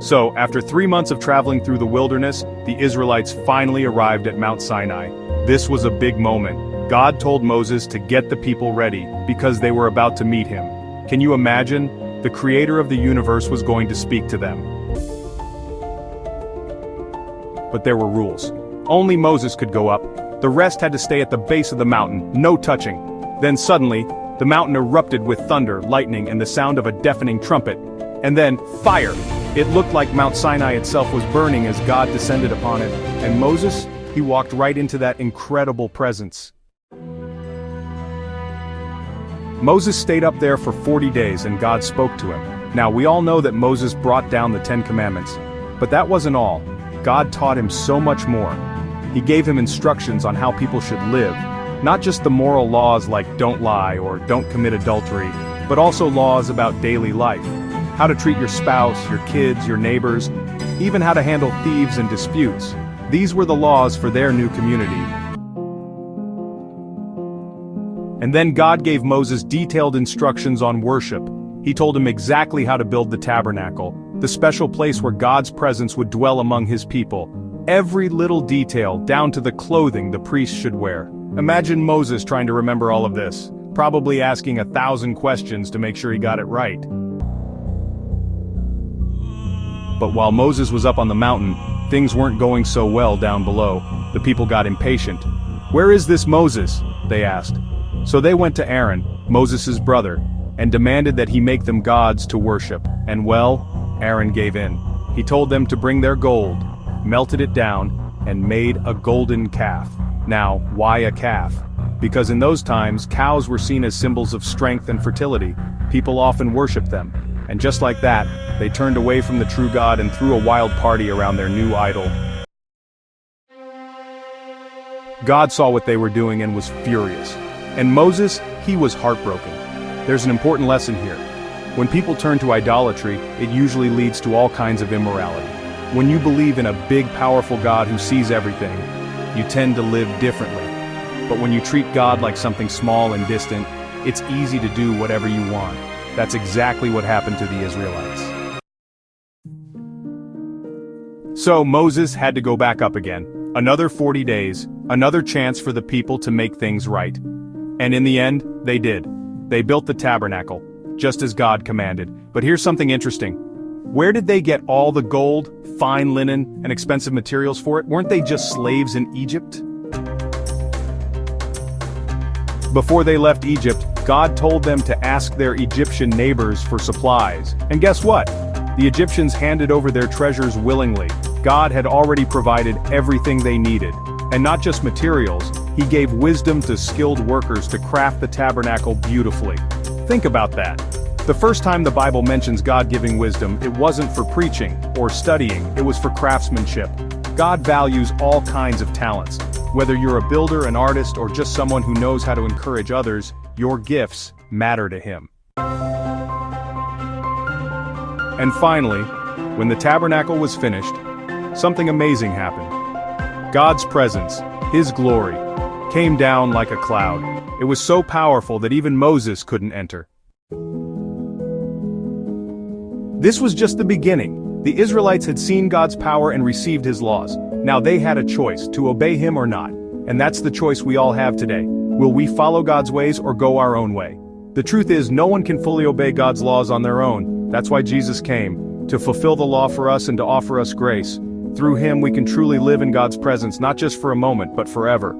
So, after 3 months of traveling through the wilderness, the Israelites finally arrived at Mount Sinai. This was a big moment. God told Moses to get the people ready, because they were about to meet him. Can you imagine? The creator of the universe was going to speak to them. But there were rules. Only Moses could go up. The rest had to stay at the base of the mountain, no touching. Then suddenly, the mountain erupted with thunder, lightning, and the sound of a deafening trumpet. And then, fire! It looked like Mount Sinai itself was burning as God descended upon it. And Moses, he walked right into that incredible presence. Moses stayed up there for 40 days and God spoke to him. Now we all know that Moses brought down the 10 Commandments. But that wasn't all. God taught him so much more. He gave him instructions on how people should live. Not just the moral laws like don't lie or don't commit adultery, but also laws about daily life. How to treat your spouse, your kids, your neighbors, even how to handle thieves and disputes. These were the laws for their new community. And then God gave Moses detailed instructions on worship. He told him exactly how to build the tabernacle, the special place where God's presence would dwell among his people. Every little detail, down to the clothing the priests should wear. Imagine Moses trying to remember all of this, probably asking 1,000 questions to make sure he got it right. But while Moses was up on the mountain, things weren't going so well down below. The people got impatient. "Where is this Moses?" they asked. So they went to Aaron, Moses' brother, and demanded that he make them gods to worship. And well, Aaron gave in. He told them to bring their gold, melted it down, and made a golden calf. Now, why a calf? Because in those times, cows were seen as symbols of strength and fertility. People often worshipped them. And just like that, they turned away from the true God and threw a wild party around their new idol. God saw what they were doing and was furious. And Moses, he was heartbroken. There's an important lesson here. When people turn to idolatry, it usually leads to all kinds of immorality. When you believe in a big, powerful God who sees everything, you tend to live differently. But when you treat God like something small and distant, it's easy to do whatever you want. That's exactly what happened to the Israelites. So Moses had to go back up again. Another 40 days, another chance for the people to make things right. And in the end, they did. They built the tabernacle, just as God commanded. But here's something interesting. Where did they get all the gold, fine linen, and expensive materials for it? Weren't they just slaves in Egypt? Before they left Egypt, God told them to ask their Egyptian neighbors for supplies. And guess what? The Egyptians handed over their treasures willingly. God had already provided everything they needed. And not just materials, he gave wisdom to skilled workers to craft the tabernacle beautifully. Think about that. The first time the Bible mentions God giving wisdom, it wasn't for preaching or studying, it was for craftsmanship. God values all kinds of talents. Whether you're a builder, an artist, or just someone who knows how to encourage others, your gifts matter to him. And finally, when the tabernacle was finished, something amazing happened. God's presence, his glory, came down like a cloud. It was so powerful that even Moses couldn't enter. This was just the beginning. The Israelites had seen God's power and received his laws. Now they had a choice, to obey him or not. And that's the choice we all have today. Will we follow God's ways or go our own way? The truth is, no one can fully obey God's laws on their own. That's why Jesus came, to fulfill the law for us and to offer us grace. Through him we can truly live in God's presence, not just for a moment, but forever.